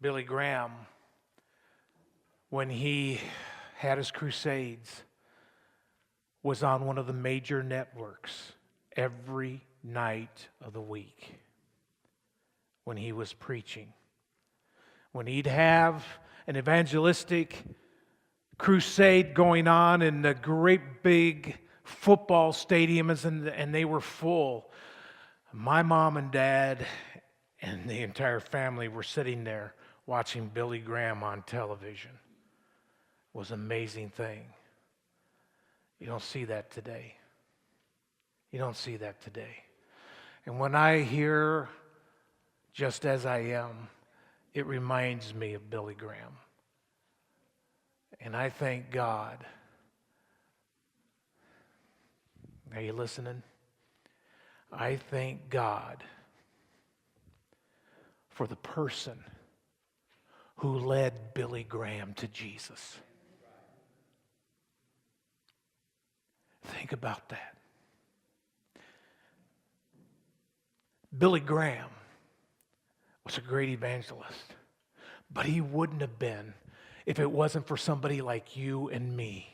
Billy Graham, when he had his crusades, was on one of the major networks every night of the week when he was preaching. When he'd have an evangelistic crusade going on in the great big football stadiums, and they were full, my mom and dad and the entire family were sitting there watching Billy Graham on television. It was an amazing thing. You don't see that today. You don't see that today. And when I hear Just As I Am, it reminds me of Billy Graham. And I thank God. Are you listening? I thank God for the person who led Billy Graham to Jesus. Think about that. Billy Graham was a great evangelist, but he wouldn't have been if it wasn't for somebody like you and me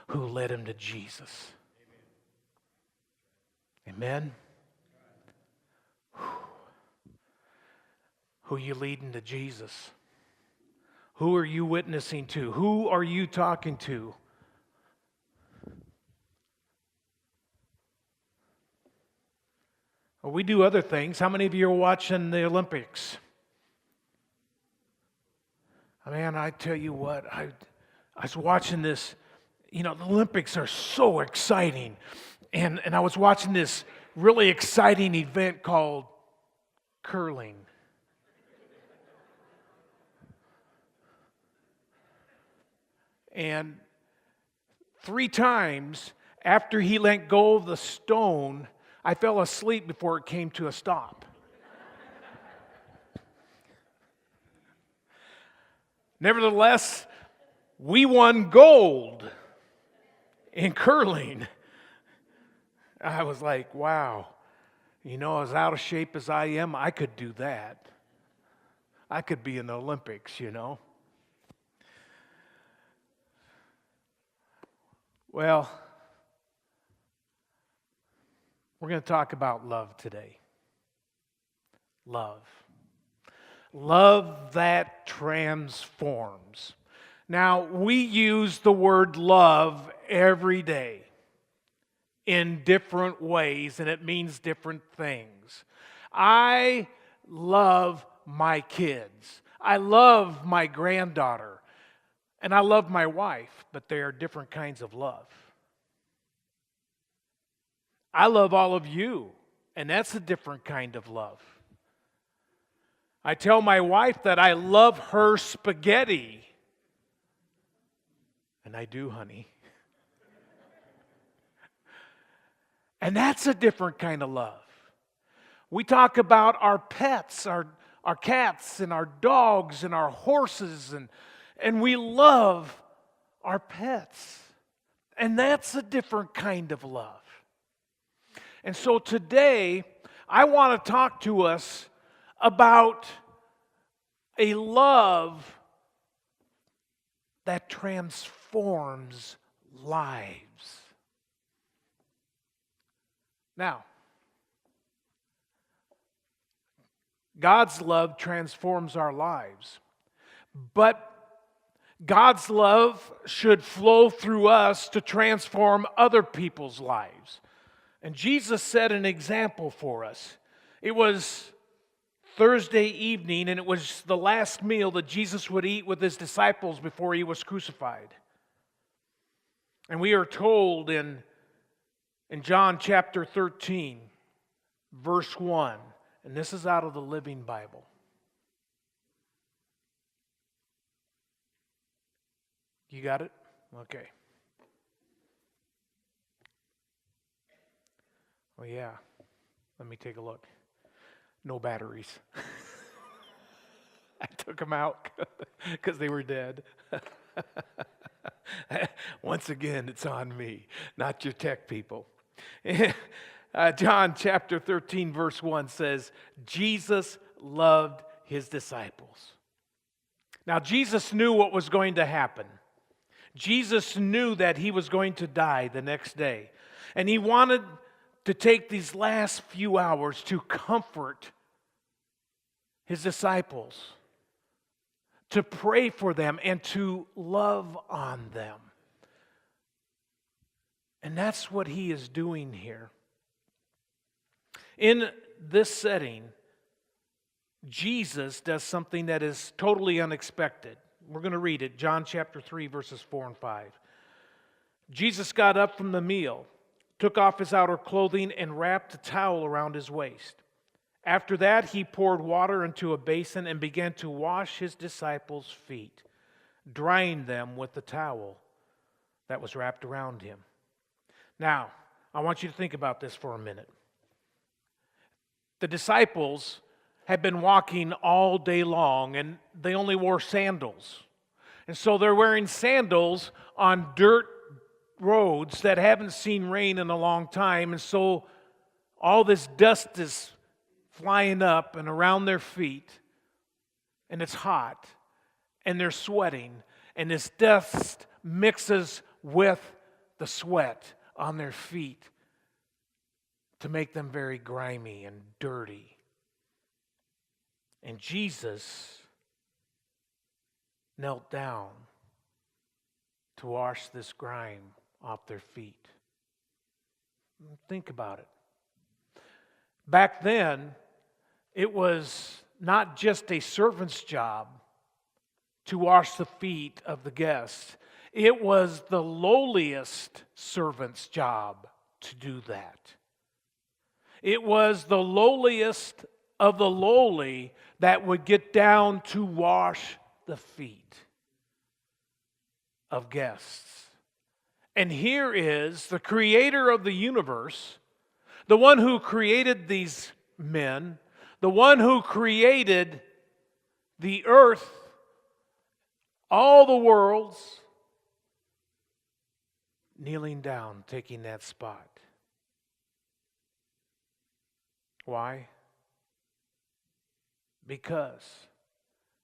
who led him to Jesus. Amen? Who are you leading to Jesus? Who are you witnessing to? Who are you talking to? Well, we do other things. How many of you are watching the Olympics? Man, I tell you what, I was watching this. You know, the Olympics are so exciting. And I was watching this really exciting event called curling. And 3 times after he let go of the stone, I fell asleep before it came to a stop. Nevertheless, we won gold in curling. I was like, wow, you know, as out of shape as I am, I could do that. I could be in the Olympics, you know. Well, we're going to talk about love today. Love. Love that transforms. Now, we use the word love every day in different ways, and it means different things. I love my kids. I love my granddaughter. And I love my wife, but they are different kinds of love. I love all of you, and that's a different kind of love. I tell my wife that I love her spaghetti. And I do, honey. And that's a different kind of love. We talk about our pets, our cats and our dogs and our horses, and we love our pets. And that's a different kind of love. And so today, I want to talk to us about a love that transforms lives. Now, God's love transforms our lives, but God's love should flow through us to transform other people's lives. And Jesus set an example for us. It was Thursday evening, and it was the last meal that Jesus would eat with his disciples before he was crucified. And we are told in John chapter 13, verse 1, and this is out of the Living Bible. You got it? Okay. Oh yeah. Let me take a look. No batteries. I took them out because they were dead. Once again, it's on me, not your tech people. John chapter 13, verse 1 says, Jesus loved his disciples. Now, Jesus knew what was going to happen. Jesus knew that he was going to die the next day. And he wanted to take these last few hours to comfort his disciples, to pray for them, and to love on them. And that's what he is doing here. In this setting, Jesus does something that is totally unexpected. We're going to read it, John chapter 3, verses 4 and 5. Jesus got up from the meal, took off his outer clothing, and wrapped a towel around his waist. After that, he poured water into a basin and began to wash his disciples' feet, drying them with the towel that was wrapped around him. Now, I want you to think about this for a minute. The disciples had been walking all day long, and they only wore sandals. And so they're wearing sandals on dirt roads that haven't seen rain in a long time, and so all this dust is flying up and around their feet, and it's hot, and they're sweating, and this dust mixes with the sweat on their feet to make them very grimy and dirty. And Jesus knelt down to wash this grime off their feet. Think about it. Back then, it was not just a servant's job to wash the feet of the guests. It was the lowliest servant's job to do that. It was the lowliest of the lowly that would get down to wash the feet of guests. And here is the creator of the universe, the one who created these men, the one who created the earth, all the worlds, kneeling down, taking that spot. Why? Because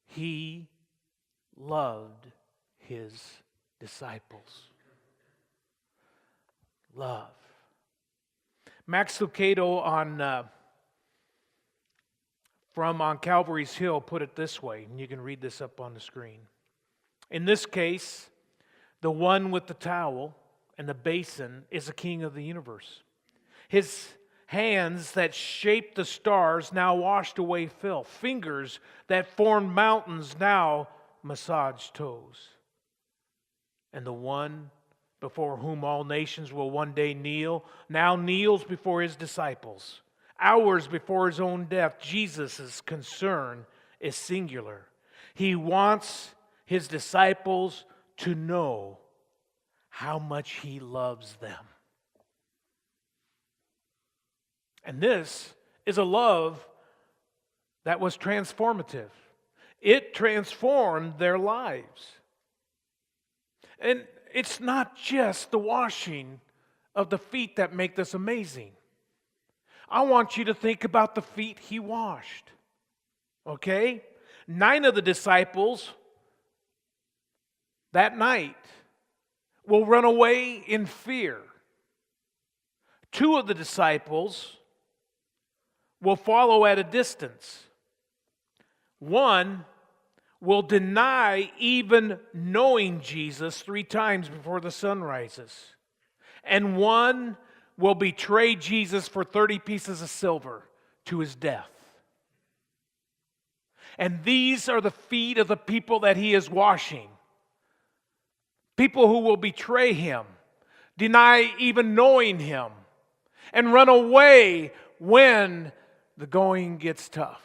he loved his disciples. Love. Max Lucado on Calvary's Hill put it this way, and you can read this up on the screen. In this case, the one with the towel and the basin is the king of the universe. His hands that shaped the stars now washed away filth. Fingers that formed mountains now massage toes. And the one before whom all nations will one day kneel now kneels before his disciples. Hours before his own death, Jesus' concern is singular. He wants his disciples to know how much he loves them. And this is a love that was transformative. It transformed their lives. And it's not just the washing of the feet that make this amazing. I want you to think about the feet he washed. Okay? 9 of the disciples that night will run away in fear. 2 of the disciples will follow at a distance. 1 will deny even knowing Jesus 3 times before the sun rises. And 1 will betray Jesus for 30 pieces of silver to his death. And these are the feet of the people that he is washing. People who will betray him, deny even knowing him, and run away when the going gets tough.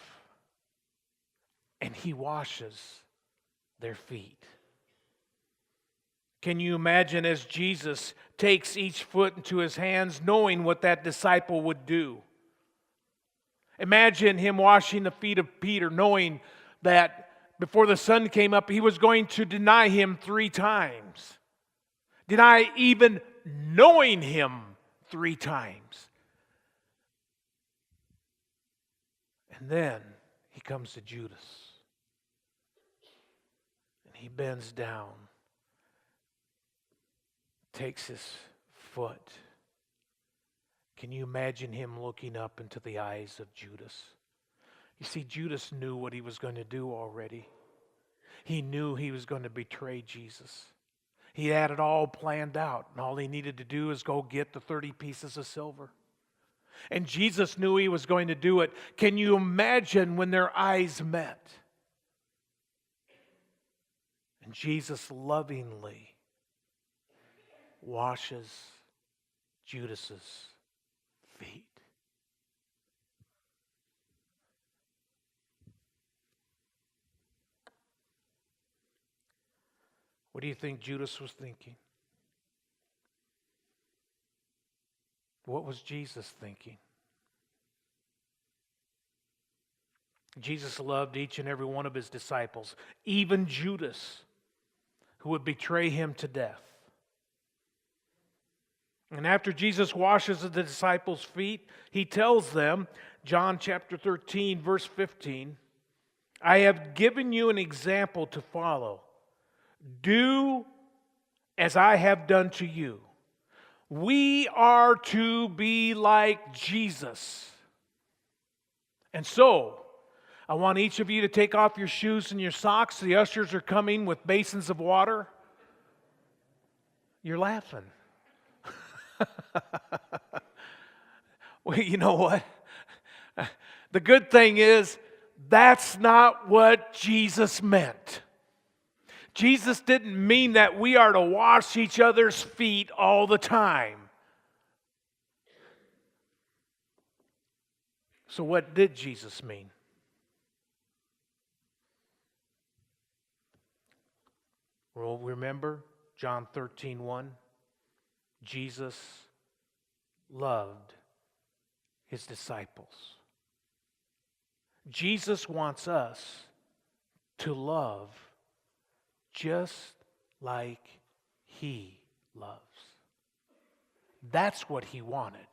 And he washes their feet. Can you imagine as Jesus takes each foot into his hands, knowing what that disciple would do? Imagine him washing the feet of Peter, knowing that before the sun came up, he was going to deny him 3 times. Deny even knowing him 3 times. And then he comes to Judas. And he bends down, takes his foot. Can you imagine him looking up into the eyes of Judas? You see, Judas knew what he was going to do already. He knew he was going to betray Jesus. He had it all planned out, and all he needed to do is go get the 30 pieces of silver. And Jesus knew he was going to do it. Can you imagine when their eyes met? And Jesus lovingly washes Judas's feet. What do you think Judas was thinking? What was Jesus thinking? Jesus loved each and every one of his disciples, even Judas, who would betray him to death. And after Jesus washes the disciples' feet, he tells them, John chapter 13, verse 15, I have given you an example to follow. Do as I have done to you. We are to be like Jesus. And so, I want each of you to take off your shoes and your socks. The ushers are coming with basins of water. You're laughing. Well, you know what? The good thing is, that's not what Jesus meant. Jesus didn't mean that we are to wash each other's feet all the time. So what did Jesus mean? Well, remember John 13:1? Jesus loved his disciples. Jesus wants us to love just like he loves. That's what he wanted.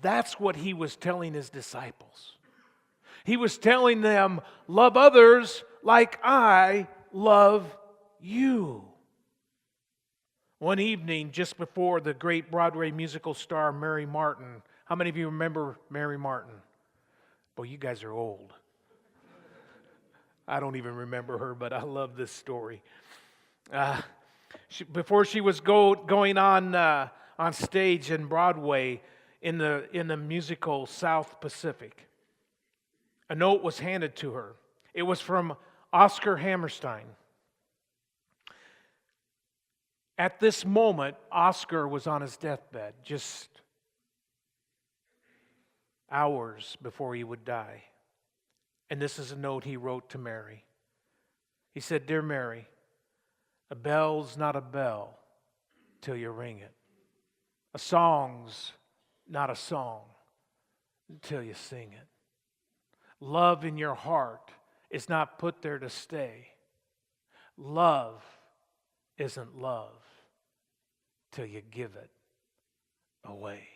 That's what he was telling his disciples. He was telling them, love others like I love you. One evening, just before the great Broadway musical star Mary Martin, how many of you remember Mary Martin? Well, you guys are old. I don't even remember her, but I love this story. Before she was going on stage in Broadway in the musical South Pacific, a note was handed to her. It was from Oscar Hammerstein. At this moment, Oscar was on his deathbed, just hours before he would die. And this is a note he wrote to Mary. He said, Dear Mary, a bell's not a bell till you ring it. A song's not a song until you sing it. Love in your heart is not put there to stay. Love isn't love till you give it away.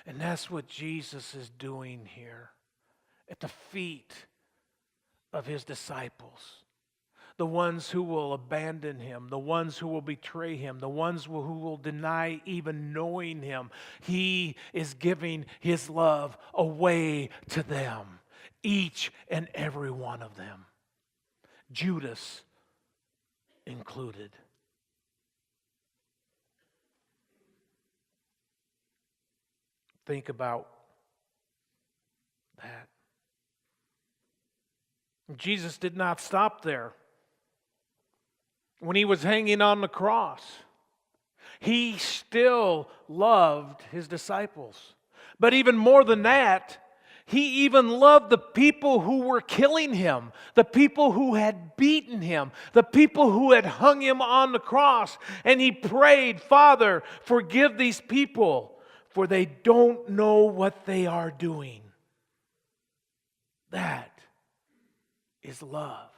And that's what Jesus is doing here at the feet of his disciples. The ones who will abandon him, the ones who will betray him, the ones who will deny even knowing him. He is giving his love away to them, each and every one of them, Judas included. Think about that. Jesus did not stop there. When he was hanging on the cross, he still loved his disciples. But even more than that, he even loved the people who were killing him, the people who had beaten him, the people who had hung him on the cross. And he prayed, Father, forgive these people, for they don't know what they are doing. That is love.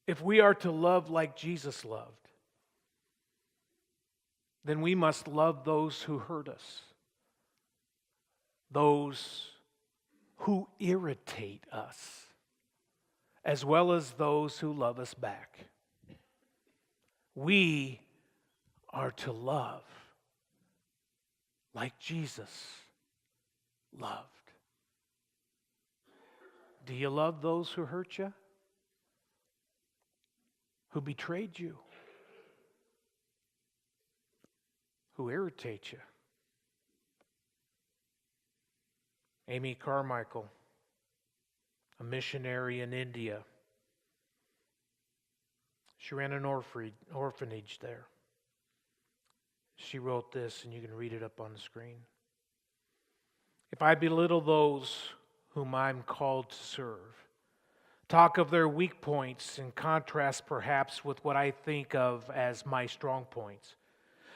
If we are to love like Jesus loved, then we must love those who hurt us. those who irritate us, as well as those who love us back. We are to love like Jesus loved. Do you love those who hurt you? Who betrayed you? Who irritate you? Amy Carmichael, a missionary in India. She ran an orphanage there. She wrote this, and you can read it up on the screen. If I belittle those whom I'm called to serve, talk of their weak points in contrast perhaps with what I think of as my strong points,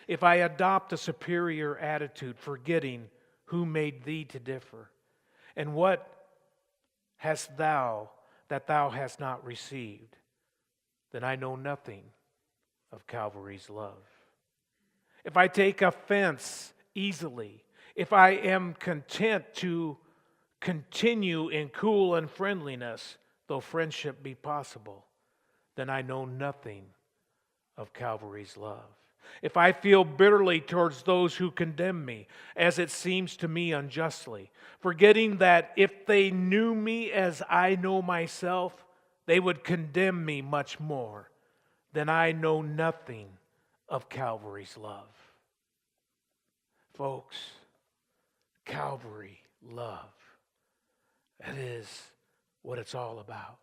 if I adopt a superior attitude, forgetting who made thee to differ, and what hast thou that thou hast not received, then I know nothing of Calvary's love. If I take offense easily, if I am content to continue in cool unfriendliness, though friendship be possible, then I know nothing of Calvary's love. If I feel bitterly towards those who condemn me, as it seems to me unjustly, forgetting that if they knew me as I know myself, they would condemn me much more, then I know nothing of Calvary's love. Folks, Calvary love. That is what it's all about.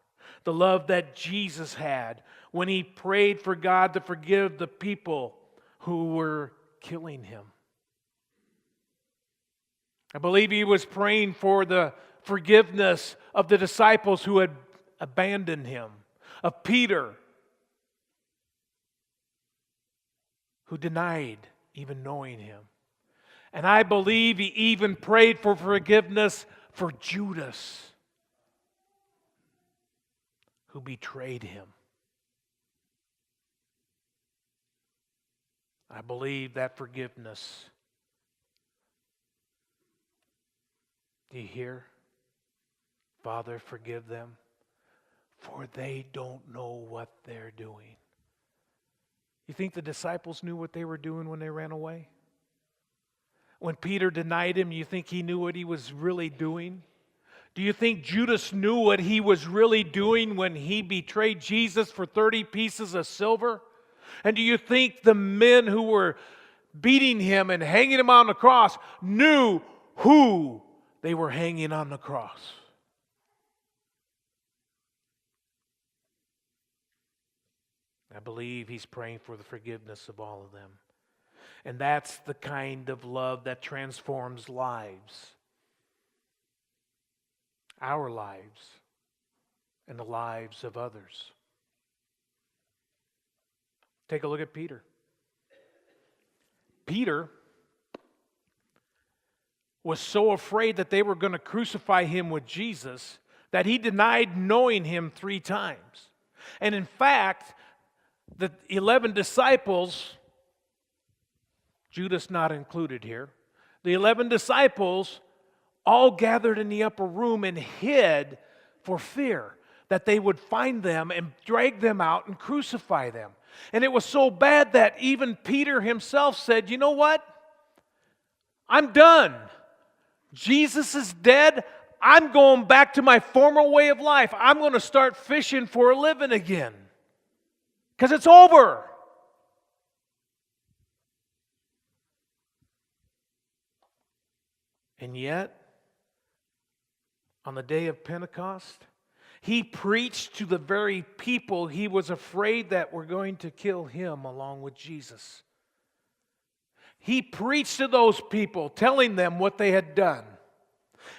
The love that Jesus had when he prayed for God to forgive the people who were killing him. I believe he was praying for the forgiveness of the disciples who had abandoned him, of Peter, who denied even knowing him. And I believe he even prayed for forgiveness for Judas, who betrayed him. I believe that forgiveness. Do you hear? Father, forgive them, for they don't know what they're doing. You think the disciples knew what they were doing when they ran away? When Peter denied him, you think he knew what he was really doing? Do you think Judas knew what he was really doing when he betrayed Jesus for 30 pieces of silver? And do you think the men who were beating him and hanging him on the cross knew who they were hanging on the cross? I believe he's praying for the forgiveness of all of them. And that's the kind of love that transforms lives. Our lives and the lives of others. Take a look at Peter. Peter was so afraid that they were going to crucify him with Jesus that he denied knowing him 3 times. And in fact, the 11 disciples, Judas not included here, the 11 disciples all gathered in the upper room and hid for fear that they would find them and drag them out and crucify them. And it was so bad that even Peter himself said, you know what? I'm done. Jesus is dead. I'm going back to my former way of life. I'm going to start fishing for a living again. Because it's over. And yet, on the day of Pentecost, he preached to the very people he was afraid that were going to kill him along with Jesus. He preached to those people, telling them what they had done.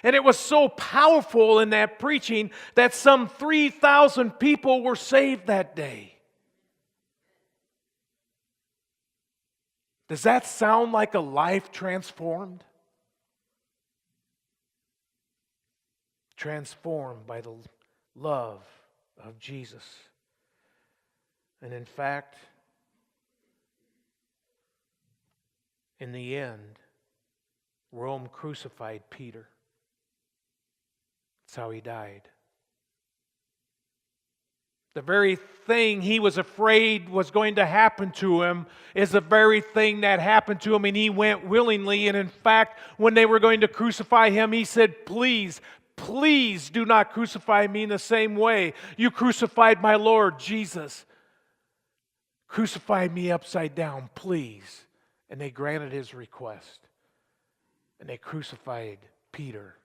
And it was so powerful in that preaching that some 3,000 people were saved that day. Does that sound like a life transformed? Transformed by the love of Jesus. And in fact, in the end, Rome crucified Peter. That's how he died. The very thing he was afraid was going to happen to him is the very thing that happened to him, and he went willingly. And in fact, when they were going to crucify him, he said, "Please, please do not crucify me in the same way you crucified my Lord Jesus. Crucify me upside down, please." And they granted his request. And they crucified Peter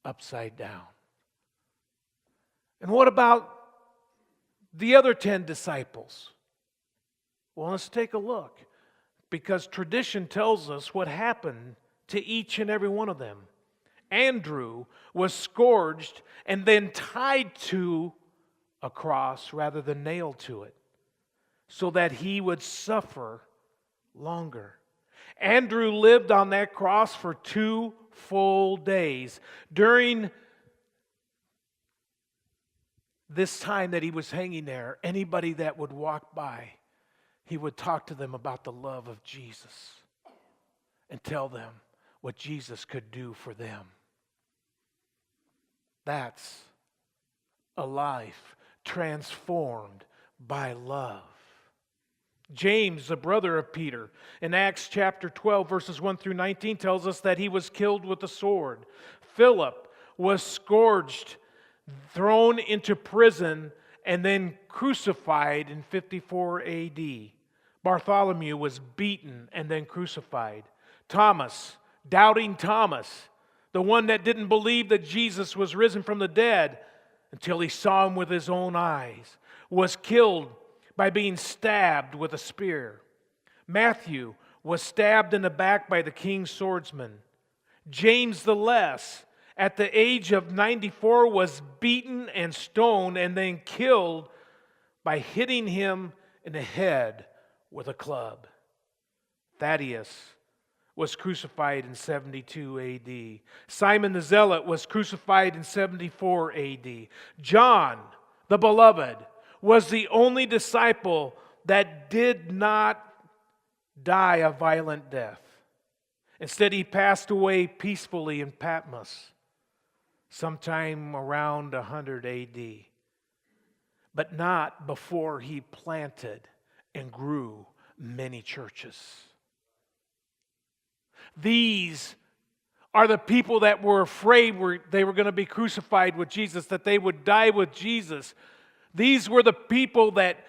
upside down. And what about the other 10 disciples? Well, let's take a look, because tradition tells us what happened to each and every one of them. Andrew was scourged and then tied to a cross rather than nailed to it, so that he would suffer longer. Andrew lived on that cross for 2 full days. During this time that he was hanging there, anybody that would walk by, he would talk to them about the love of Jesus and tell them what Jesus could do for them. That's a life transformed by love. James, the brother of Peter, in Acts chapter 12, verses 1 through 19, tells us that he was killed with a sword. Philip was scourged, thrown into prison, and then crucified in 54 AD. Bartholomew was beaten and then crucified. Thomas, doubting Thomas, the one that didn't believe that Jesus was risen from the dead until he saw him with his own eyes, was killed by being stabbed with a spear. Matthew was stabbed in the back by the king's swordsman. James the Less, at the age of 94, was beaten and stoned and then killed by hitting him in the head with a club. Thaddeus was crucified in 72 AD. Simon the Zealot was crucified in 74 AD. John, the beloved, was the only disciple that did not die a violent death. Instead, he passed away peacefully in Patmos sometime around 100 AD, but not before he planted and grew many churches. These are the people that were afraid they were going to be crucified with Jesus, that they would die with Jesus. These were the people that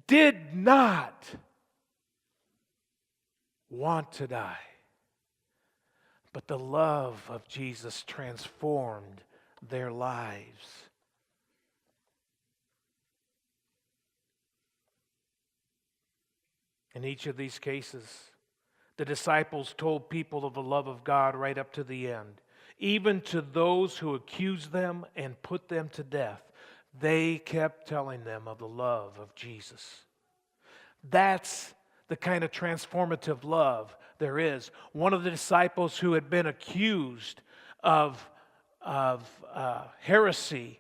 did not want to die. But the love of Jesus transformed their lives. In each of these cases, the disciples told people of the love of God right up to the end. Even to those who accused them and put them to death, they kept telling them of the love of Jesus. That's the kind of transformative love there is. One of the disciples who had been accused of heresy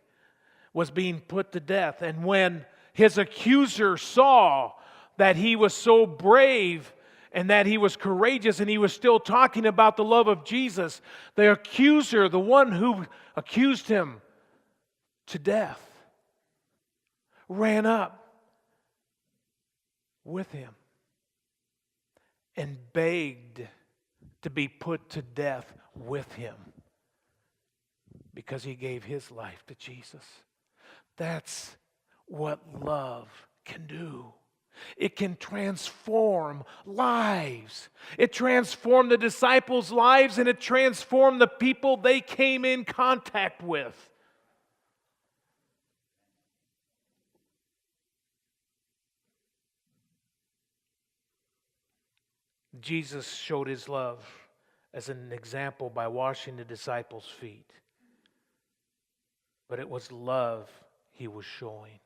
was being put to death. And when his accuser saw that he was so brave and that he was courageous and he was still talking about the love of Jesus, the accuser, the one who accused him to death, ran up with him and begged to be put to death with him because he gave his life to Jesus. That's what love can do. It can transform lives. It transformed the disciples' lives, and it transformed the people they came in contact with. Jesus showed his love as an example by washing the disciples' feet. But it was love he was showing.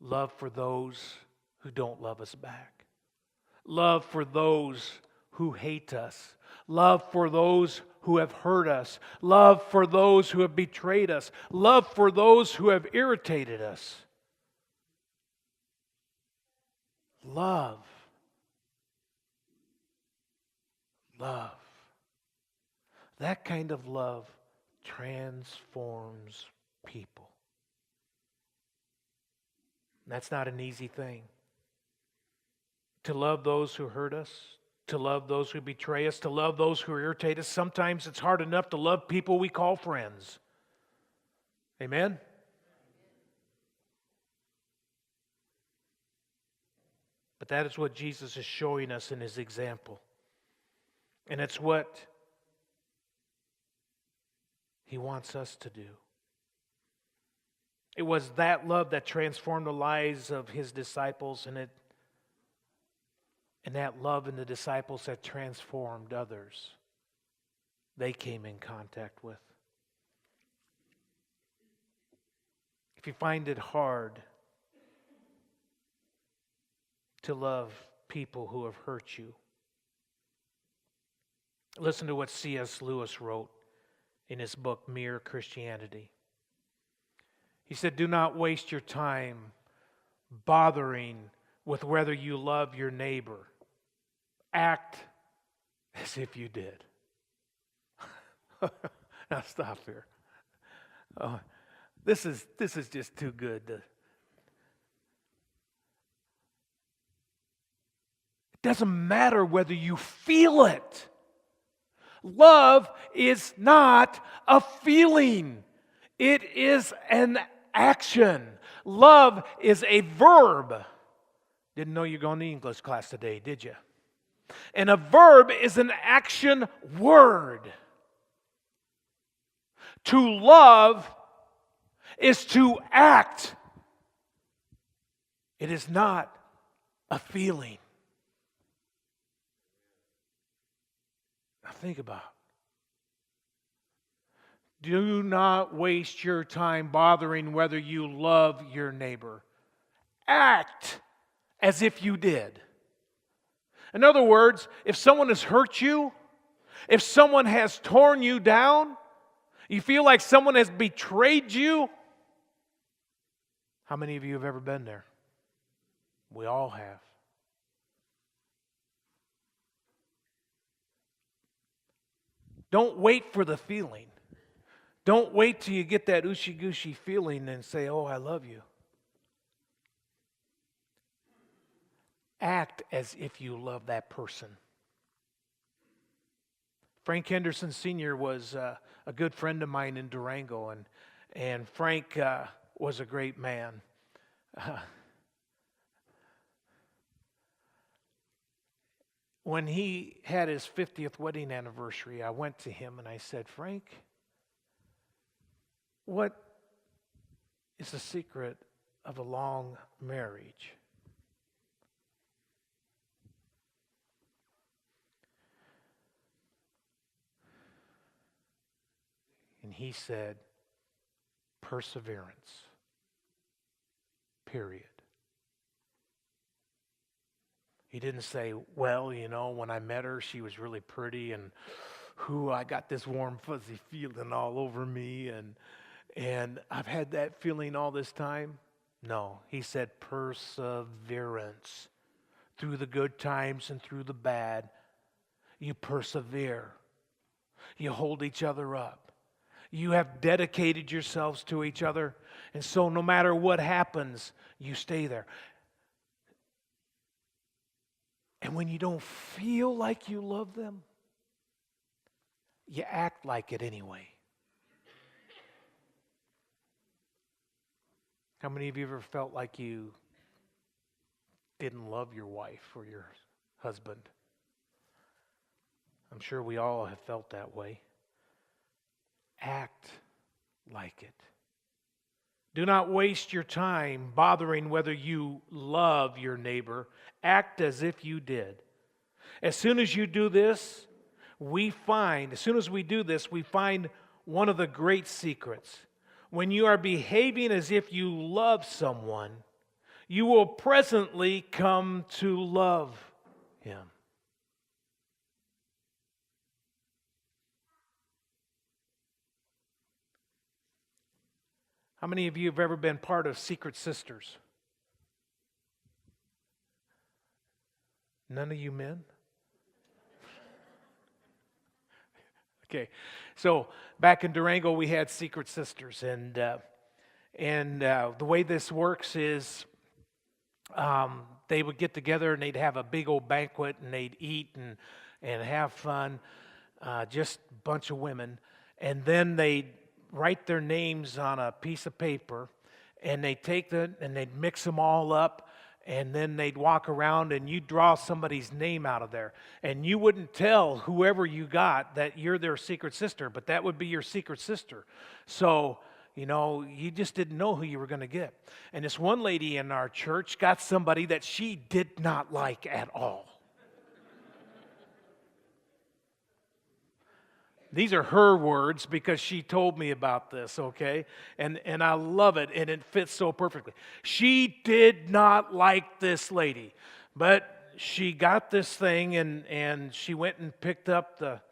Love for those who don't love us back. Love for those who hate us. Love for those who have hurt us. Love for those who have betrayed us. Love for those who have irritated us. Love. Love. That kind of love transforms people. That's not an easy thing. To love those who hurt us, to love those who betray us, to love those who irritate us. Sometimes it's hard enough to love people we call friends. Amen? But that is what Jesus is showing us in his example. And it's what he wants us to do. It was that love that transformed the lives of his disciples, and that love in the disciples that transformed others they came in contact with. If you find it hard to love people who have hurt you, listen to what C.S. Lewis wrote in his book, Mere Christianity. He said, "Do not waste your time bothering with whether you love your neighbor. Act as if you did." Now stop here. Oh, this is just too good. It doesn't matter whether you feel it. Love is not a feeling. It is an action. Love is a verb. Didn't know you're going to English class today, did you? And a verb is an action word. To love is to act. It is not a feeling. Now think about it. Do not waste your time bothering whether you love your neighbor. Act as if you did. In other words, if someone has hurt you, if someone has torn you down, you feel like someone has betrayed you. How many of you have ever been there? We all have. Don't wait for the feeling. Don't wait till you get that ooshy-gooshy feeling and say, "Oh, I love you." Act as if you love that person. Frank Henderson Sr. was a good friend of mine in Durango, and Frank was a great man. When he had his 50th wedding anniversary, I went to him and I said, "Frank, what is the secret of a long marriage?" And he said, "Perseverance. Period." He didn't say, "Well, when I met her, she was really pretty, and I got this warm, fuzzy feeling all over me, and I've had that feeling all this time." No, he said perseverance. Through the good times and through the bad, you persevere. You hold each other up. You have dedicated yourselves to each other, and so no matter what happens, you stay there. And when you don't feel like you love them, you act like it anyway. How many of you ever felt like you didn't love your wife or your husband? I'm sure we all have felt that way. Act like it. Do not waste your time bothering whether you love your neighbor. Act as if you did. As soon as we do this, we find one of the great secrets. When you are behaving as if you love someone, you will presently come to love him. How many of you have ever been part of Secret Sisters? None of you men? Okay, so back in Durango, we had secret sisters, and the way this works is they would get together and they'd have a big old banquet and they'd eat and have fun, just a bunch of women, and then they'd write their names on a piece of paper, and they'd take them and they'd mix them all up. And then they'd walk around and you draw somebody's name out of there. And you wouldn't tell whoever you got that you're their secret sister, but that would be your secret sister. So, you just didn't know who you were going to get. And this one lady in our church got somebody that she did not like at all. These are her words because she told me about this, okay? And I love it, and it fits so perfectly. She did not like this lady, but she got this thing, and she went and picked up the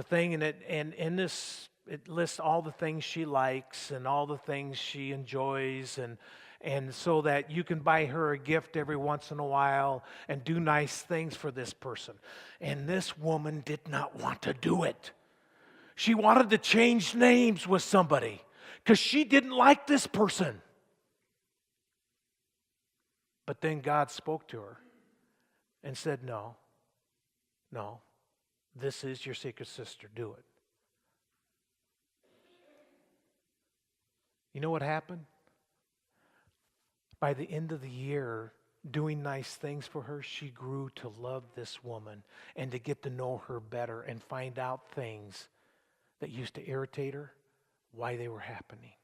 thing, and it lists all the things she likes and all the things she enjoys, and so that you can buy her a gift every once in a while and do nice things for this person. And this woman did not want to do it. She wanted to change names with somebody because she didn't like this person. But then God spoke to her and said, no, this is your secret sister. Do it. You know what happened? By the end of the year, doing nice things for her, she grew to love this woman and to get to know her better and find out things that used to irritate her, why they were happening.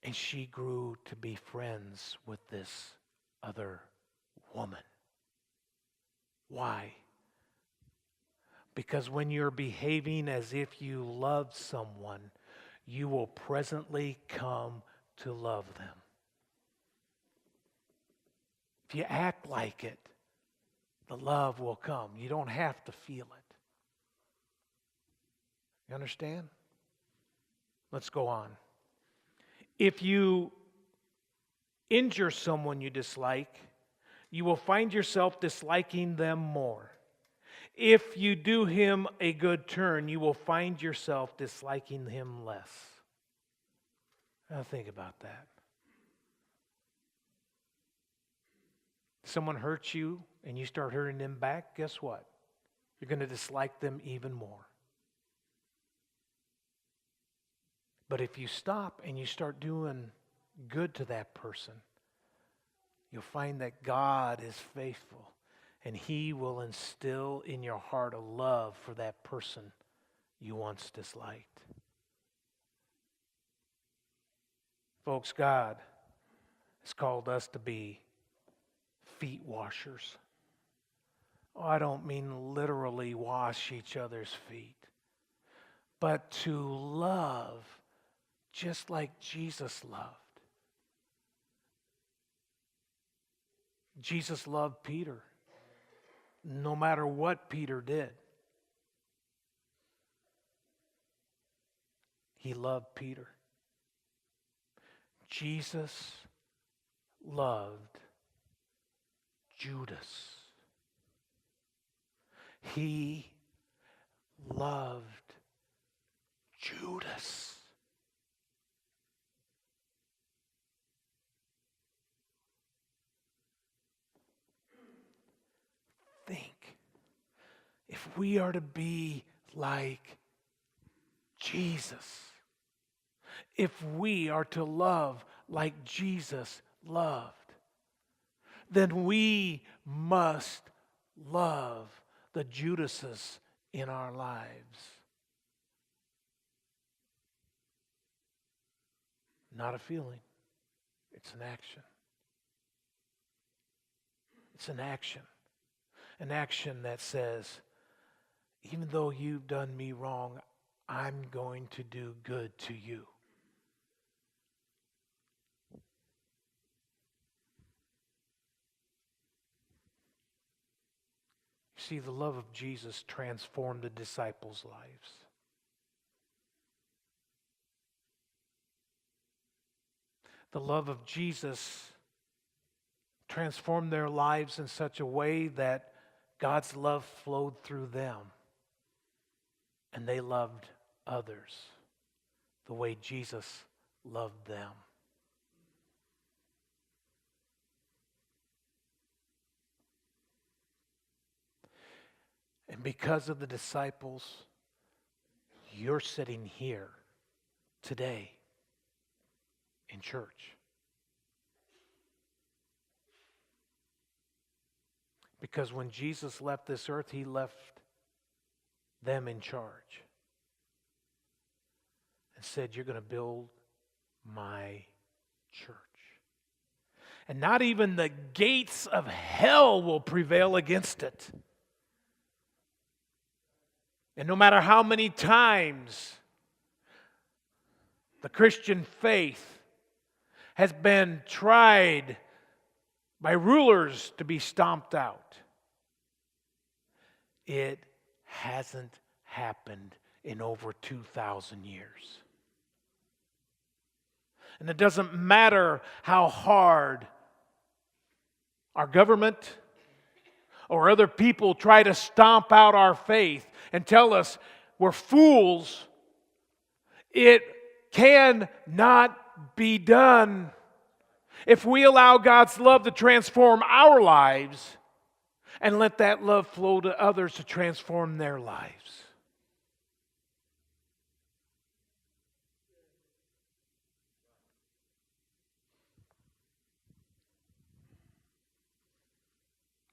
And she grew to be friends with this other woman. Why? Because when you're behaving as if you love someone, you will presently come to love them. If you act like it, the love will come. You don't have to feel it. You understand? Let's go on. If you injure someone you dislike, you will find yourself disliking them more. If you do him a good turn, you will find yourself disliking him less. Now think about that. Someone hurts you and you start hurting them back, guess what? You're going to dislike them even more. But if you stop and you start doing good to that person, you'll find that God is faithful and He will instill in your heart a love for that person you once disliked. Folks, God has called us to be feet washers. Oh, I don't mean literally wash each other's feet, but to love just like Jesus loved. Jesus loved Peter, no matter what Peter did. He loved Peter. Jesus loved Judas. He loved Judas. Think, if we are to be like Jesus, if we are to love like Jesus loved, then we must love the Judases in our lives. Not a feeling, it's an action. It's an action. An action that says, even though you've done me wrong, I'm going to do good to you. See, the love of Jesus transformed the disciples' lives. The love of Jesus transformed their lives in such a way that God's love flowed through them. And they loved others the way Jesus loved them. And because of the disciples, you're sitting here today in church. Because when Jesus left this earth, he left them in charge and said, you're going to build my church. And not even the gates of hell will prevail against it. And no matter how many times the Christian faith has been tried by rulers to be stomped out, it hasn't happened in over 2,000 years. And it doesn't matter how hard our government or other people try to stomp out our faith and tell us we're fools. It cannot be done. If we allow God's love to transform our lives and let that love flow to others to transform their lives.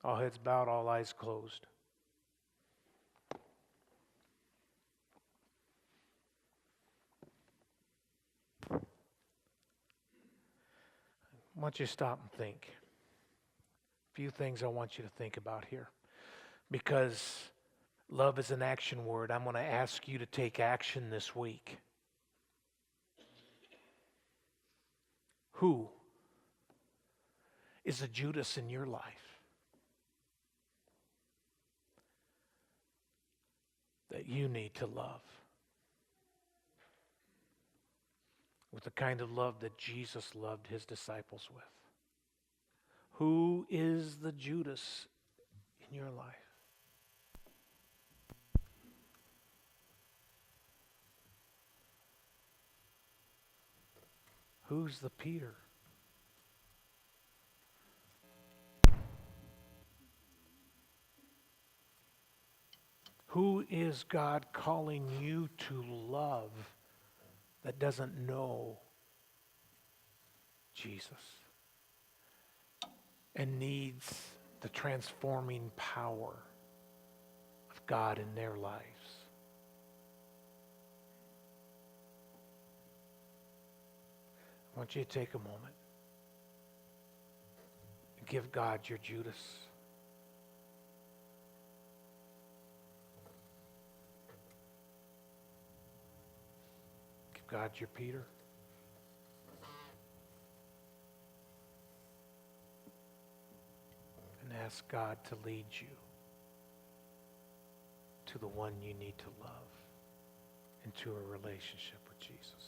All heads bowed, all eyes closed. I want you to stop and think. A few things I want you to think about here. Because love is an action word, I'm going to ask you to take action this week. Who is a Judas in your life? That you need to love with the kind of love that Jesus loved his disciples with. Who is the Judas in your life? Who's the Peter? Who is God calling you to love that doesn't know Jesus and needs the transforming power of God in their lives? I want you to take a moment and give God your Judas. Give God your Peter. And ask God to lead you to the one you need to love into a relationship with Jesus.